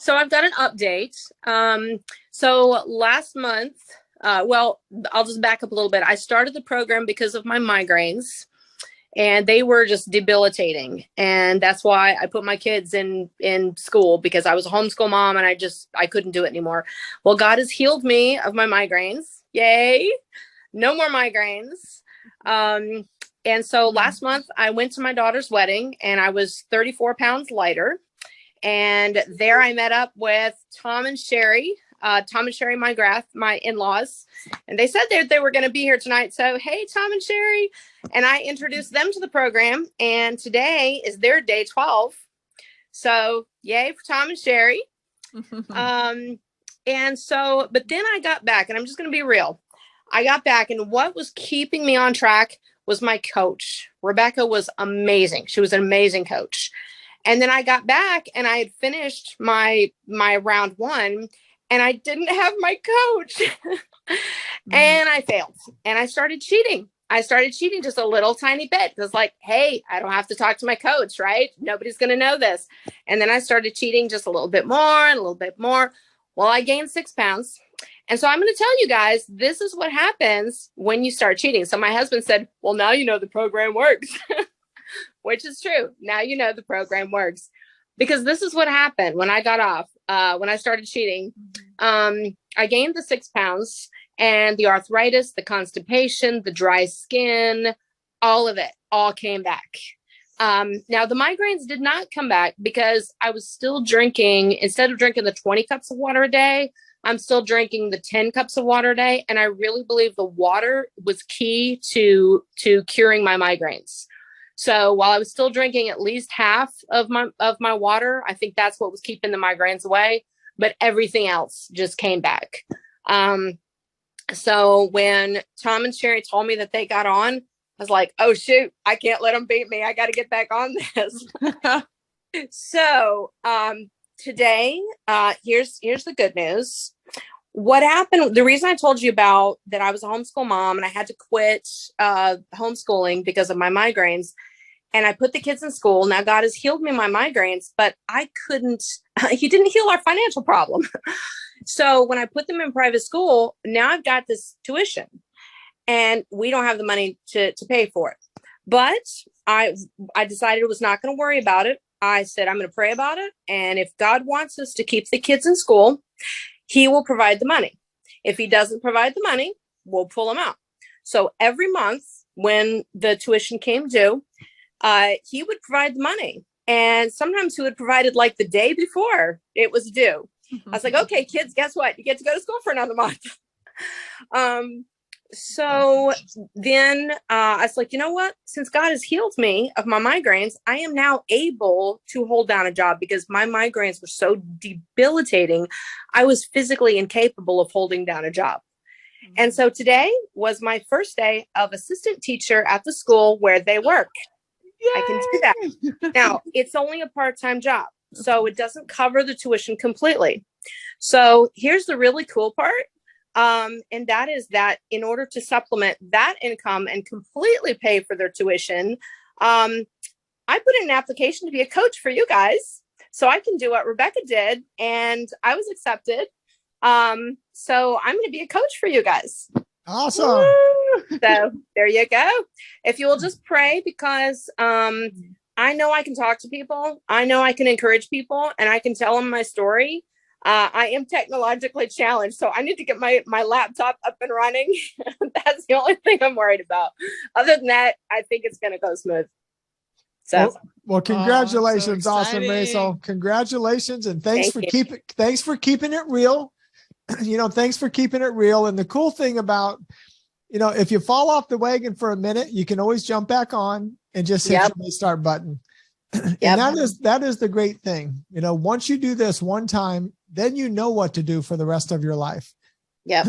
So I've got an update. So last month, well, I'll just back up a little bit. I started the program because of my migraines, and they were just debilitating. And that's why I put my kids in school, because I was a homeschool mom and I couldn't do it anymore. Well, God has healed me of my migraines. Yay. No more migraines. And so last month I went to my daughter's wedding and I was 34 pounds lighter. And there I met up with Tom and Sherry McGrath, my in-laws. And they said they were going to be here tonight. So, hey, Tom and Sherry. And I introduced them to the program. And today is their day 12. So yay for Tom and Sherry. And so, but then I got back, and I'm just going to be real. I got back, and what was keeping me on track was my coach. Rebecca was amazing. She was an amazing coach. And then I got back and I had finished my round one, and I didn't have my coach. And I failed, and I started cheating. I started cheating just a little tiny bit. It was like, hey, I don't have to talk to my coach, right? Nobody's going to know this. And then I started cheating just a little bit more and a little bit more. Well, I gained 6 pounds. And so I'm going to tell you guys, this is what happens when you start cheating. So my husband said, well, now you know the program works, which is true. Now you know the program works, because this is what happened when I got off, when I started cheating. I gained the 6 pounds, and the arthritis, the constipation, the dry skin, all of it all came back. Now the migraines did not come back because I was still drinking. Instead of drinking the 20 cups of water a day, I'm still drinking the 10 cups of water a day. And I really believe the water was key to curing my migraines. So while I was still drinking at least half of my water, I think that's what was keeping the migraines away, but everything else just came back. So when Tom and Sherry told me that they got on, I was like, oh shoot, I can't let them beat me. I got to get back on this. So, today, here's the good news. What happened, the reason I told you about that I was a homeschool mom and I had to quit homeschooling because of my migraines, and I put the kids in school. Now God has healed me my migraines, but I couldn't, he didn't heal our financial problem. So when I put them in private school, now I've got this tuition and we don't have the money to pay for it. But I decided I was not going to worry about it. I said, I'm going to pray about it. And if God wants us to keep the kids in school, he will provide the money. If he doesn't provide the money, we'll pull them out. So every month when the tuition came due, he would provide the money. And sometimes he would provide it like the day before it was due. I was like, okay, kids, guess what? You get to go to school for another month. So then I was like, you know what? Since God has healed me of my migraines, I am now able to hold down a job, because my migraines were so debilitating. I was physically incapable of holding down a job. And so today was my first day of assistant teacher at the school where they work. Yay! I can do that. Now, it's only a part-time job, so it doesn't cover the tuition completely. So here's the really cool part. And that is that in order to supplement that income and completely pay for their tuition, I put in an application to be a coach for you guys, so I can do what Rebecca did, and I was accepted. So I'm going to be a coach for you guys. Awesome. Woo! So there you go. If you will just pray, because I know I can talk to people. I know I can encourage people, and I can tell them my story. I am technologically challenged, so I need to get my laptop up and running. That's the only thing I'm worried about. Other than that, I think it's going to go smooth. So, well, congratulations. So awesome, Rachel. Congratulations. And thanks for keeping it real. Thanks for keeping it real. And the cool thing about, if you fall off the wagon for a minute, you can always jump back on and just hit the restart button. And that is the great thing. Once you do this one time, then you know what to do for the rest of your life. Yep.